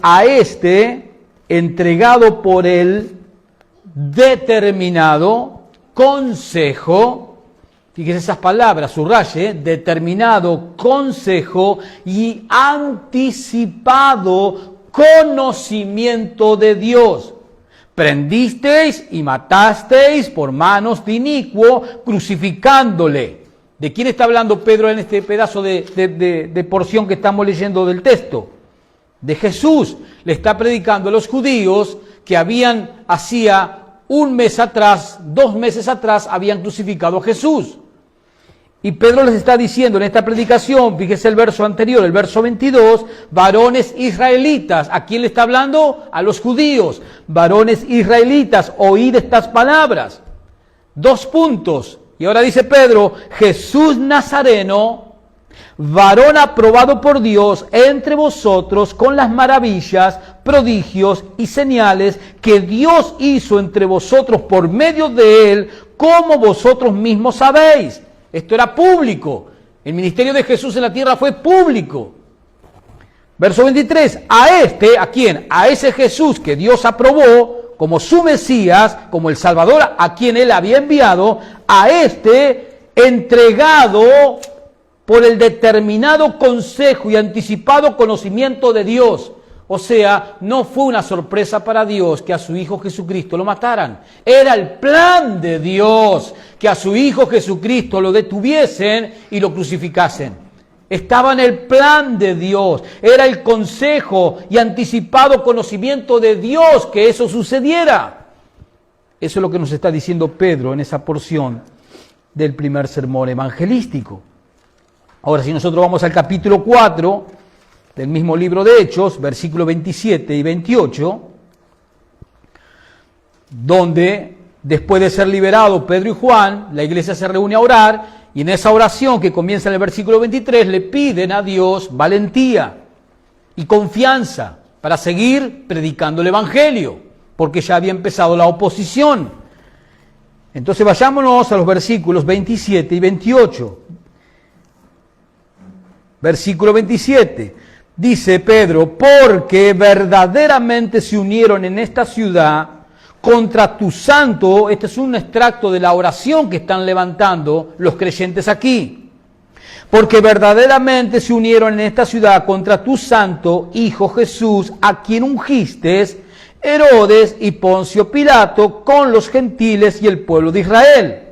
a este entregado por el determinado consejo, fíjese esas palabras, subraye, determinado consejo y anticipado conocimiento de Dios. Prendisteis y matasteis por manos de inicuo, crucificándole. ¿De quién está hablando Pedro en este pedazo de porción que estamos leyendo del texto? De Jesús. Le está predicando a los judíos que hacía un mes atrás, 2 meses atrás, habían crucificado a Jesús. Y Pedro les está diciendo en esta predicación, fíjese el verso anterior, el verso 22, varones israelitas. ¿A quién le está hablando? A los judíos. Varones israelitas, oíd estas palabras. 2 puntos. Y ahora dice Pedro, Jesús Nazareno, varón aprobado por Dios entre vosotros con las maravillas, prodigios y señales que Dios hizo entre vosotros por medio de él, como vosotros mismos sabéis. Esto era público. El ministerio de Jesús en la tierra fue público. Verso 23. ¿A quién? A ese Jesús que Dios aprobó como su Mesías, como el Salvador a quien él había enviado, a este entregado por el determinado consejo y anticipado conocimiento de Dios. O sea, no fue una sorpresa para Dios que a su Hijo Jesucristo lo mataran. Era el plan de Dios que a su Hijo Jesucristo lo detuviesen y lo crucificasen. Estaba en el plan de Dios. Era el consejo y anticipado conocimiento de Dios que eso sucediera. Eso es lo que nos está diciendo Pedro en esa porción del primer sermón evangelístico. Ahora, si nosotros vamos al capítulo 4 del mismo libro de Hechos, versículos 27 y 28, donde después de ser liberados Pedro y Juan, la iglesia se reúne a orar, y en esa oración que comienza en el versículo 23, le piden a Dios valentía y confianza para seguir predicando el evangelio, porque ya había empezado la oposición. Entonces vayámonos a los versículos 27 y 28. Versículo 27, dice Pedro, porque verdaderamente se unieron en esta ciudad contra tu santo. Este es un extracto de la oración que están levantando los creyentes aquí. Porque verdaderamente se unieron en esta ciudad contra tu santo Hijo Jesús, a quien ungiste, Herodes y Poncio Pilato, con los gentiles y el pueblo de Israel,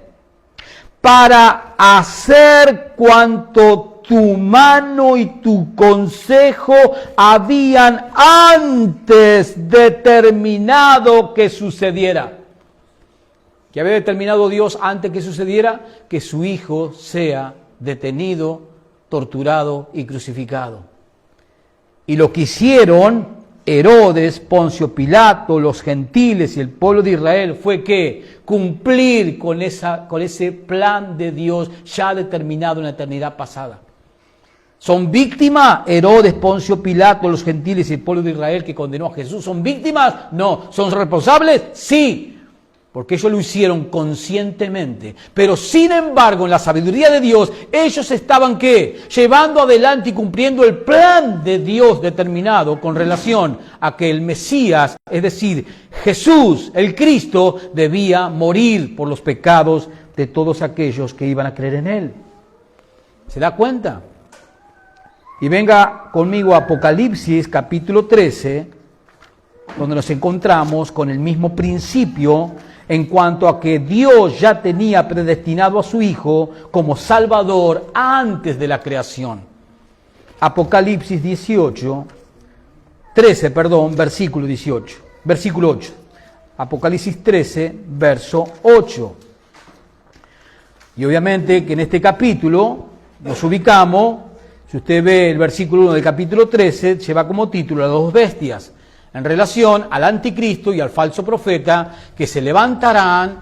para hacer cuanto tu mano y tu consejo habían antes determinado que sucediera. ¿Qué había determinado Dios antes que sucediera? Que su Hijo sea detenido, torturado y crucificado. Y lo que hicieron Herodes, Poncio Pilato, los gentiles y el pueblo de Israel fue que cumplir con ese plan de Dios ya determinado en la eternidad pasada. ¿Son víctimas Herodes, Poncio Pilato, los gentiles y el pueblo de Israel que condenó a Jesús? ¿Son víctimas? No. ¿Son responsables? Sí. Porque ellos lo hicieron conscientemente. Pero sin embargo, en la sabiduría de Dios, ellos estaban ¿qué? Llevando adelante y cumpliendo el plan de Dios determinado con relación a que el Mesías, es decir, Jesús, el Cristo, debía morir por los pecados de todos aquellos que iban a creer en Él. ¿Se da cuenta? Y venga conmigo a Apocalipsis capítulo 13, donde nos encontramos con el mismo principio en cuanto a que Dios ya tenía predestinado a su Hijo como Salvador antes de la creación. Apocalipsis 13, versículo 18, versículo 8. Apocalipsis 13, verso 8. Y obviamente que en este capítulo nos ubicamos. Si usted ve el versículo 1 del capítulo 13, lleva como título a 2 bestias, en relación al anticristo y al falso profeta que se levantarán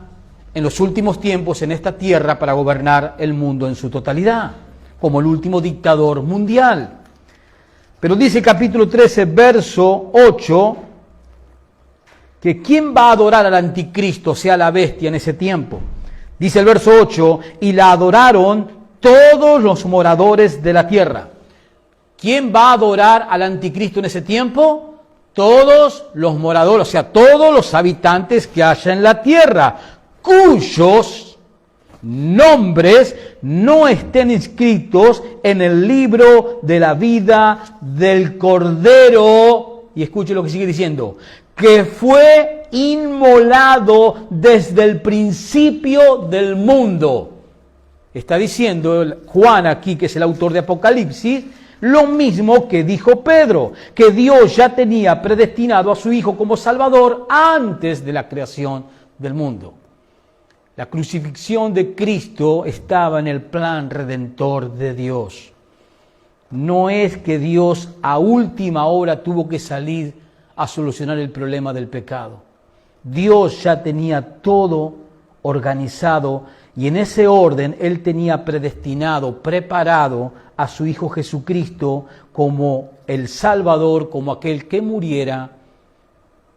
en los últimos tiempos en esta tierra para gobernar el mundo en su totalidad, como el último dictador mundial. Pero dice el capítulo 13, verso 8, que ¿quién va a adorar al anticristo, o sea, la bestia en ese tiempo? Dice el verso 8, y la adoraron todos los moradores de la tierra. ¿Quién va a adorar al anticristo en ese tiempo? Todos los moradores, o sea, todos los habitantes que haya en la tierra, cuyos nombres no estén inscritos en el libro de la vida del Cordero. Y escuche lo que sigue diciendo, que fue inmolado desde el principio del mundo. Está diciendo Juan aquí, que es el autor de Apocalipsis, lo mismo que dijo Pedro, que Dios ya tenía predestinado a su Hijo como Salvador antes de la creación del mundo. La crucifixión de Cristo estaba en el plan redentor de Dios. No es que Dios a última hora tuvo que salir a solucionar el problema del pecado. Dios ya tenía todo organizado y en ese orden Él tenía predestinado, preparado a su Hijo Jesucristo como el Salvador, como aquel que muriera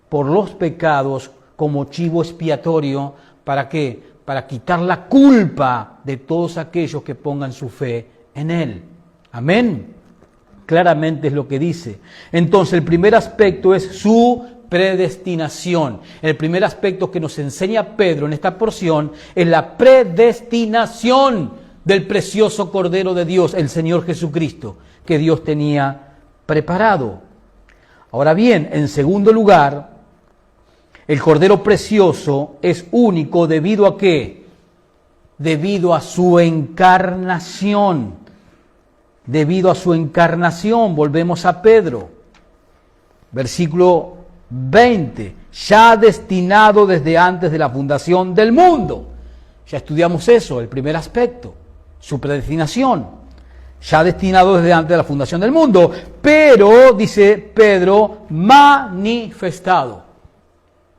por los pecados, como chivo expiatorio. ¿Para qué? Para quitar la culpa de todos aquellos que pongan su fe en Él. Amén. Claramente es lo que dice. Entonces el primer aspecto es su predestinación. El primer aspecto que nos enseña Pedro en esta porción es la predestinación del precioso Cordero de Dios, el Señor Jesucristo, que Dios tenía preparado. Ahora bien, en segundo lugar, el Cordero precioso es único debido a ¿qué? Debido a su encarnación. Debido a su encarnación, volvemos a Pedro. Versículo 20, ya destinado desde antes de la fundación del mundo. Ya estudiamos eso, el primer aspecto, su predestinación. Ya destinado desde antes de la fundación del mundo, pero, dice Pedro, manifestado.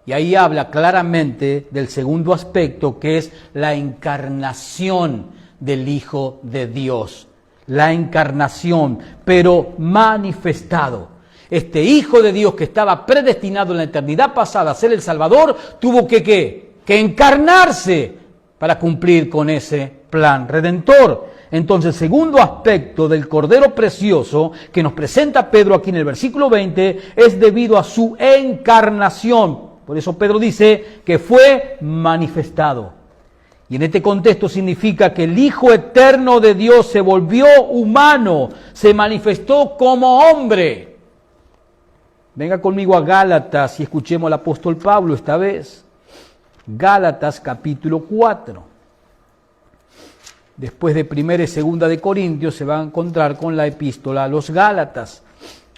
Y ahí habla claramente del segundo aspecto, que es la encarnación del Hijo de Dios. La encarnación, pero manifestado. Este Hijo de Dios que estaba predestinado en la eternidad pasada a ser el Salvador, tuvo que encarnarse para cumplir con ese plan redentor. Entonces, el segundo aspecto del Cordero Precioso que nos presenta Pedro aquí en el versículo 20 es debido a su encarnación. Por eso Pedro dice que fue manifestado. Y en este contexto significa que el Hijo eterno de Dios se volvió humano, se manifestó como hombre. Venga conmigo a Gálatas y escuchemos al apóstol Pablo esta vez. Gálatas capítulo 4. Después de 1 y 2 de Corintios se va a encontrar con la epístola a los Gálatas,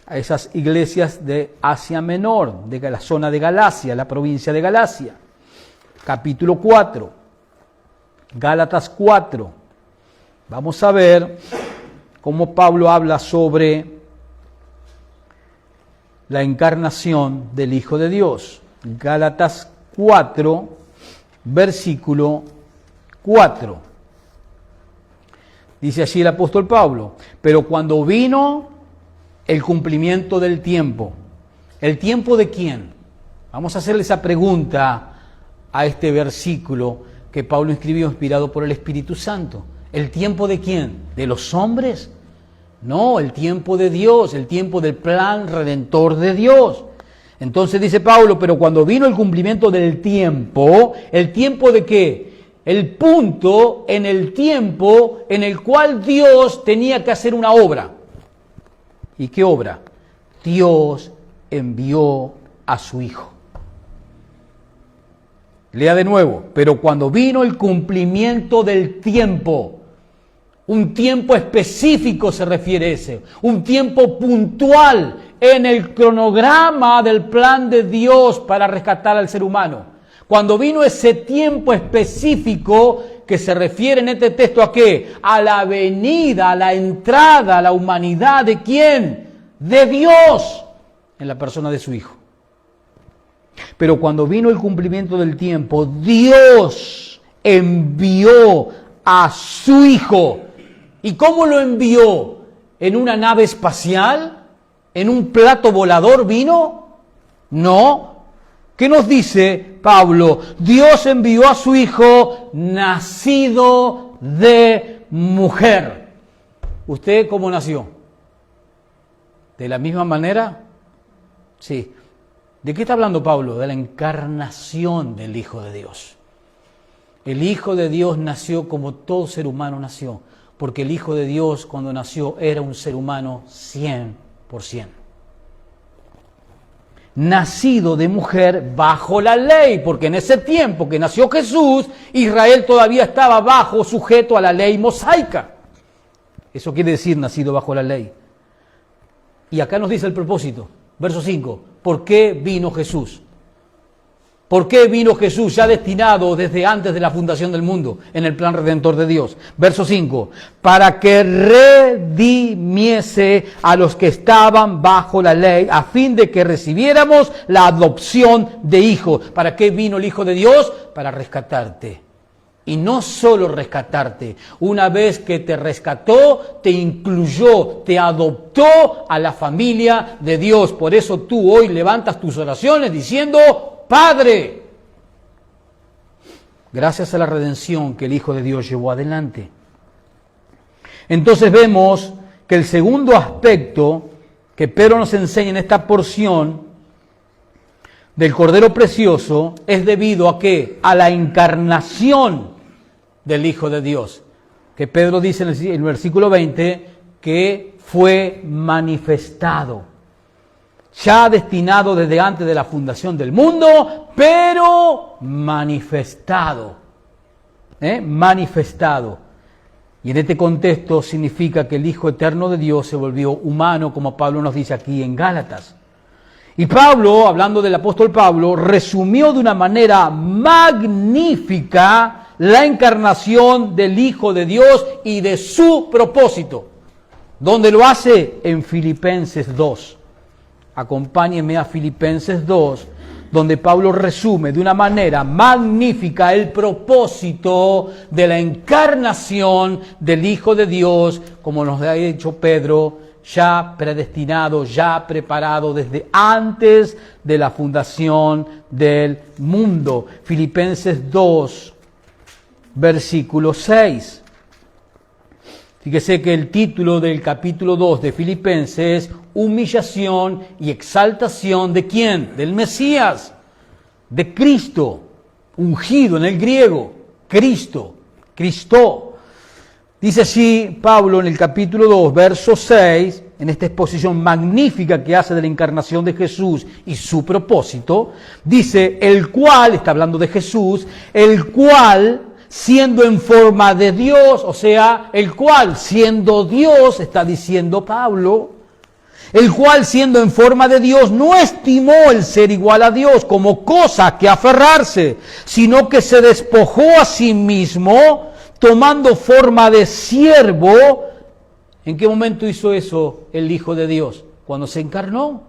a esas iglesias de Asia Menor, de la zona de Galacia, la provincia de Galacia. Capítulo 4. Gálatas 4. Vamos a ver cómo Pablo habla sobre la encarnación del Hijo de Dios. Gálatas 4, versículo 4. Dice allí el apóstol Pablo, pero cuando vino el cumplimiento del tiempo, ¿el tiempo de quién? Vamos a hacerle esa pregunta a este versículo que Pablo escribió inspirado por el Espíritu Santo. ¿El tiempo de quién? ¿De los hombres? No, el tiempo de Dios, el tiempo del plan redentor de Dios. Entonces dice Pablo, pero cuando vino el cumplimiento del tiempo, ¿el tiempo de qué? El punto en el tiempo en el cual Dios tenía que hacer una obra. ¿Y qué obra? Dios envió a su Hijo. Lea de nuevo, pero cuando vino el cumplimiento del tiempo, un tiempo específico se refiere ese, un tiempo puntual en el cronograma del plan de Dios para rescatar al ser humano. Cuando vino ese tiempo específico que se refiere en este texto ¿a qué? A la venida, a la entrada, a la humanidad ¿de quién? De Dios, en la persona de su Hijo. Pero cuando vino el cumplimiento del tiempo, Dios envió a su Hijo. ¿Y cómo lo envió? ¿En una nave espacial? ¿En un plato volador vino? No. ¿Qué nos dice Pablo? Dios envió a su Hijo nacido de mujer. ¿Usted cómo nació? De la misma manera, sí. ¿De qué está hablando Pablo? De la encarnación del Hijo de Dios. El Hijo de Dios nació como todo ser humano nació, porque el Hijo de Dios cuando nació era un ser humano 100%. Nacido de mujer bajo la ley, porque en ese tiempo que nació Jesús, Israel todavía estaba sujeto a la ley mosaica. Eso quiere decir nacido bajo la ley. Y acá nos dice el propósito, verso 5, ¿por qué vino Jesús? ¿Por qué vino Jesús ya destinado desde antes de la fundación del mundo en el plan redentor de Dios? Verso 5, para que redimiese a los que estaban bajo la ley, a fin de que recibiéramos la adopción de hijos. ¿Para qué vino el Hijo de Dios? Para rescatarte. Y no solo rescatarte, una vez que te rescató, te incluyó, te adoptó a la familia de Dios. Por eso tú hoy levantas tus oraciones diciendo, Padre, gracias a la redención que el Hijo de Dios llevó adelante. Entonces vemos que el segundo aspecto que Pedro nos enseña en esta porción del Cordero Precioso es debido a ¿qué? A la encarnación del Hijo de Dios, que Pedro dice en el versículo 20 que fue manifestado, ya destinado desde antes de la fundación del mundo, pero manifestado, manifestado. Y en este contexto significa que el Hijo Eterno de Dios se volvió humano, como Pablo nos dice aquí en Gálatas. Y Pablo, hablando del apóstol Pablo, resumió de una manera magnífica la encarnación del Hijo de Dios y de su propósito. ¿Dónde lo hace? En Filipenses 2. Acompáñenme a Filipenses 2, donde Pablo resume de una manera magnífica el propósito de la encarnación del Hijo de Dios, como nos ha dicho Pedro, ya predestinado, ya preparado desde antes de la fundación del mundo. Filipenses 2, versículo 6. Fíjese que el título del capítulo 2 de Filipenses es humillación y exaltación ¿de quién? Del Mesías, de Cristo, ungido en el griego, Cristo, Cristo. Dice así Pablo en el capítulo 2, verso 6, en esta exposición magnífica que hace de la encarnación de Jesús y su propósito, dice, el cual, está hablando de Jesús, el cual siendo en forma de Dios, o sea, el cual siendo Dios, está diciendo Pablo, el cual siendo en forma de Dios no estimó el ser igual a Dios como cosa que aferrarse, sino que se despojó a sí mismo, tomando forma de siervo. ¿En qué momento hizo eso el Hijo de Dios? Cuando se encarnó.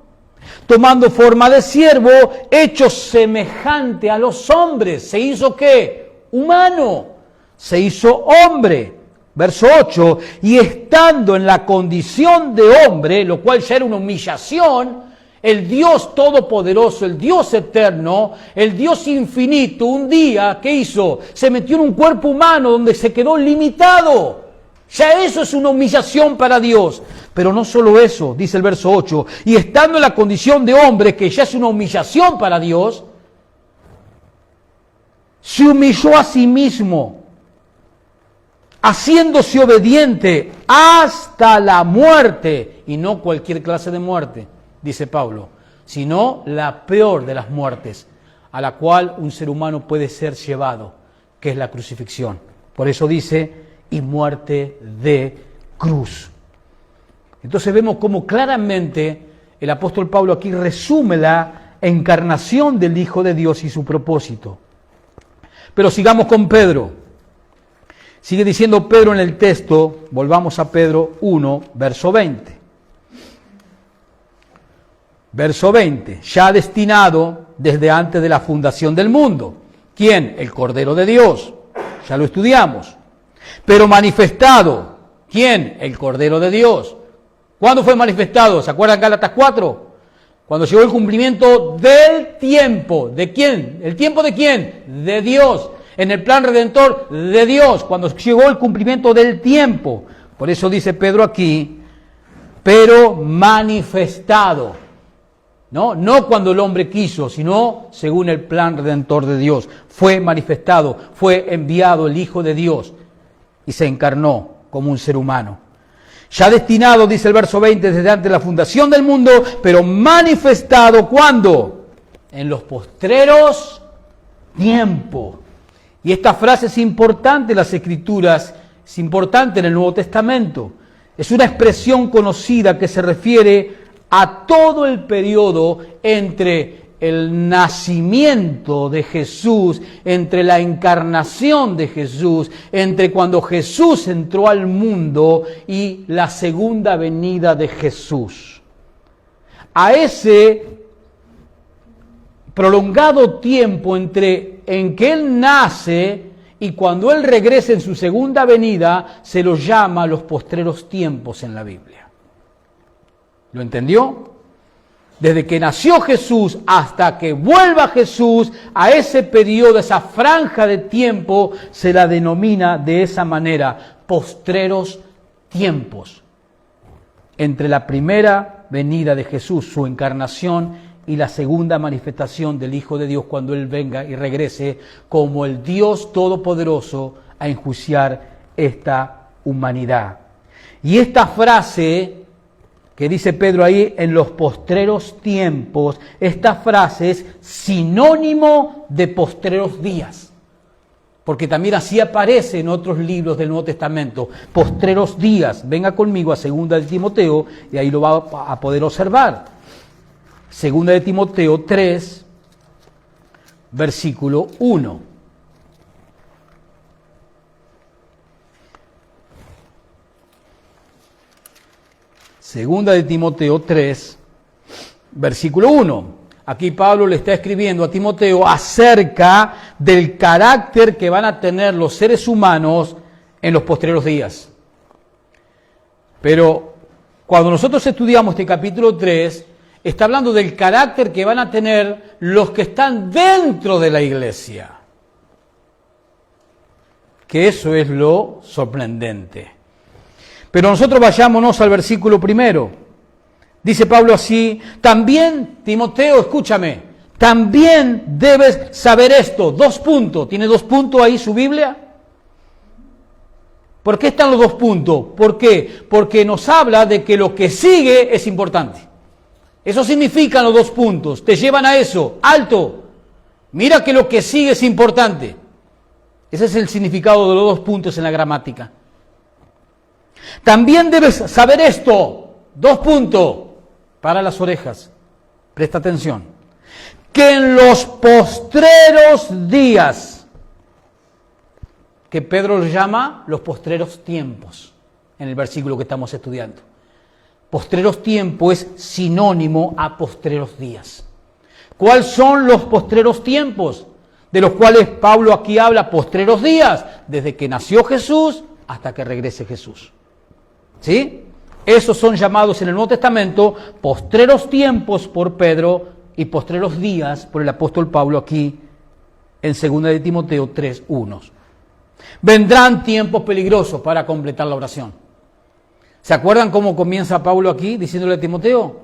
Tomando forma de siervo, hecho semejante a los hombres. ¿Se hizo qué? Humano, se hizo hombre. Verso 8, y estando en la condición de hombre, lo cual ya era una humillación, el Dios todopoderoso, el Dios eterno, el Dios infinito, un día, ¿qué hizo? Se metió en un cuerpo humano donde se quedó limitado. Ya eso es una humillación para Dios. Pero no solo eso, dice el verso 8, y estando en la condición de hombre, que ya es una humillación para Dios, se humilló a sí mismo, haciéndose obediente hasta la muerte, y no cualquier clase de muerte, dice Pablo, sino la peor de las muertes, a la cual un ser humano puede ser llevado, que es la crucifixión. Por eso dice, y muerte de cruz. Entonces vemos cómo claramente el apóstol Pablo aquí resume la encarnación del Hijo de Dios y su propósito. Pero sigamos con Pedro. Sigue diciendo Pedro en el texto, volvamos a Pedro 1, verso 20. Verso 20, ya destinado desde antes de la fundación del mundo. ¿Quién? El Cordero de Dios. Ya lo estudiamos. Pero manifestado. ¿Quién? El Cordero de Dios. ¿Cuándo fue manifestado? ¿Se acuerdan Gálatas 4? Cuando llegó el cumplimiento del tiempo. ¿De quién? ¿El tiempo de quién? De Dios. En el plan redentor de Dios. Cuando llegó el cumplimiento del tiempo. Por eso dice Pedro aquí, pero manifestado. No cuando el hombre quiso, sino según el plan redentor de Dios. Fue manifestado, fue enviado el Hijo de Dios y se encarnó como un ser humano. Ya destinado, dice el verso 20, desde antes de la fundación del mundo, pero manifestado, ¿cuándo? En los postreros tiempos. Y esta frase es importante en las Escrituras, es importante en el Nuevo Testamento. Es una expresión conocida que se refiere a todo el periodo entre el nacimiento de Jesús, entre la encarnación de Jesús, entre cuando Jesús entró al mundo y la segunda venida de Jesús. A ese prolongado tiempo entre en que Él nace y cuando Él regresa en su segunda venida, se los llama los postreros tiempos en la Biblia. ¿Lo entendió? Desde que nació Jesús hasta que vuelva Jesús, a ese periodo, esa franja de tiempo, se la denomina de esa manera, postreros tiempos. Entre la primera venida de Jesús, su encarnación, y la segunda manifestación del Hijo de Dios cuando Él venga y regrese como el Dios Todopoderoso a enjuiciar esta humanidad. Y esta frase que dice Pedro ahí, en los postreros tiempos, esta frase es sinónimo de postreros días. Porque también así aparece en otros libros del Nuevo Testamento, postreros días. Venga conmigo a 2 de Timoteo y ahí lo va a poder observar. 2 de Timoteo 3, versículo 1. Segunda de Timoteo 3, versículo 1. Aquí Pablo le está escribiendo a Timoteo acerca del carácter que van a tener los seres humanos en los postreros días. Pero cuando nosotros estudiamos este capítulo 3, está hablando del carácter que van a tener los que están dentro de la iglesia. Que eso es lo sorprendente. Pero nosotros vayámonos al versículo 1. Dice Pablo así, también, Timoteo, escúchame, también debes saber esto. 2 puntos. ¿Tiene 2 puntos ahí su Biblia? ¿Por qué están los 2 puntos? ¿Por qué? Porque nos habla de que lo que sigue es importante. Eso significan los 2 puntos. Te llevan a eso. Alto. Mira que lo que sigue es importante. Ese es el significado de los 2 puntos en la gramática. También debes saber esto, 2 puntos, para las orejas, presta atención, que en los postreros días, que Pedro los llama los postreros tiempos, en el versículo que estamos estudiando. Postreros tiempos es sinónimo a postreros días. ¿Cuáles son los postreros tiempos? De los cuales Pablo aquí habla, postreros días, desde que nació Jesús hasta que regrese Jesús. ¿Sí? Esos son llamados en el Nuevo Testamento postreros tiempos por Pedro y postreros días por el apóstol Pablo aquí en 2 de Timoteo 3:1. Vendrán tiempos peligrosos para completar la oración. ¿Se acuerdan cómo comienza Pablo aquí diciéndole a Timoteo?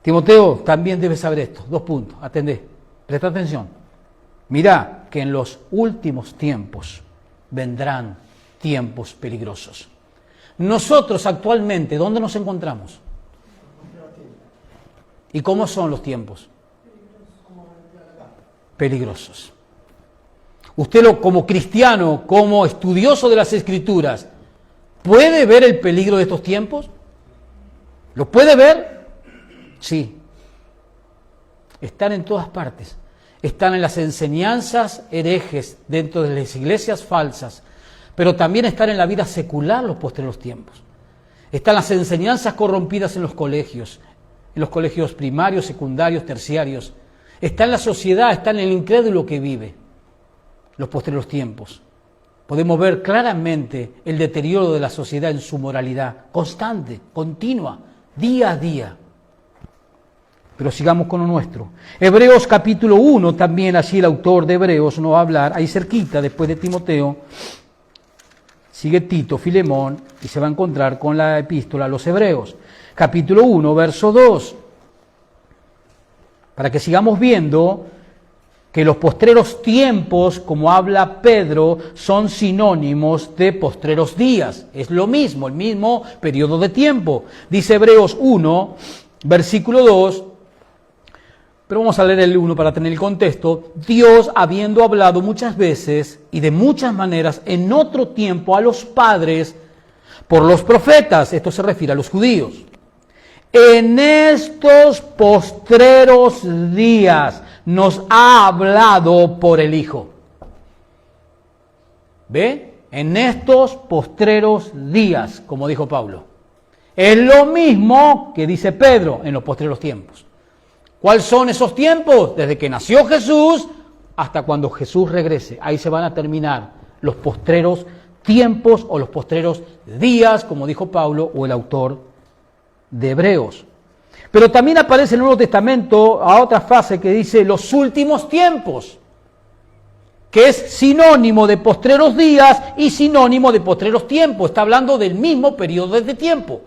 Timoteo, también debes saber esto. 2 puntos, atendé, presta atención. Mira que en los últimos tiempos vendrán tiempos peligrosos. Nosotros actualmente, ¿dónde nos encontramos? ¿Y cómo son los tiempos? Peligrosos. Usted como cristiano, como estudioso de las Escrituras, ¿puede ver el peligro de estos tiempos? ¿Lo puede ver? Sí. Están en todas partes. Están en las enseñanzas herejes dentro de las iglesias falsas, pero también están en la vida secular los postreros tiempos. Están las enseñanzas corrompidas en los colegios primarios, secundarios, terciarios. Está en la sociedad, está en el incrédulo que vive los postreros tiempos. Podemos ver claramente el deterioro de la sociedad en su moralidad, constante, continua, día a día. Pero sigamos con lo nuestro. Hebreos capítulo 1, también así el autor de Hebreos nos va a hablar, ahí cerquita, después de Timoteo, sigue Tito, Filemón, y se va a encontrar con la epístola a los Hebreos. capítulo 1, verso 2. Para que sigamos viendo que los postreros tiempos, como habla Pedro, son sinónimos de postreros días. Es lo mismo, el mismo periodo de tiempo. Dice Hebreos 1, versículo 2, pero vamos a leer el 1 para tener el contexto. Dios, habiendo hablado muchas veces y de muchas maneras en otro tiempo a los padres por los profetas, esto se refiere a los judíos, en estos postreros días nos ha hablado por el Hijo. ¿Ve? En estos postreros días, como dijo Pablo. Es lo mismo que dice Pedro en los postreros tiempos. ¿Cuáles son esos tiempos? Desde que nació Jesús hasta cuando Jesús regrese. Ahí se van a terminar los postreros tiempos o los postreros días, como dijo Pablo o el autor de Hebreos. Pero también aparece en el Nuevo Testamento a otra frase que dice los últimos tiempos, que es sinónimo de postreros días y sinónimo de postreros tiempos. Está hablando del mismo periodo de tiempo.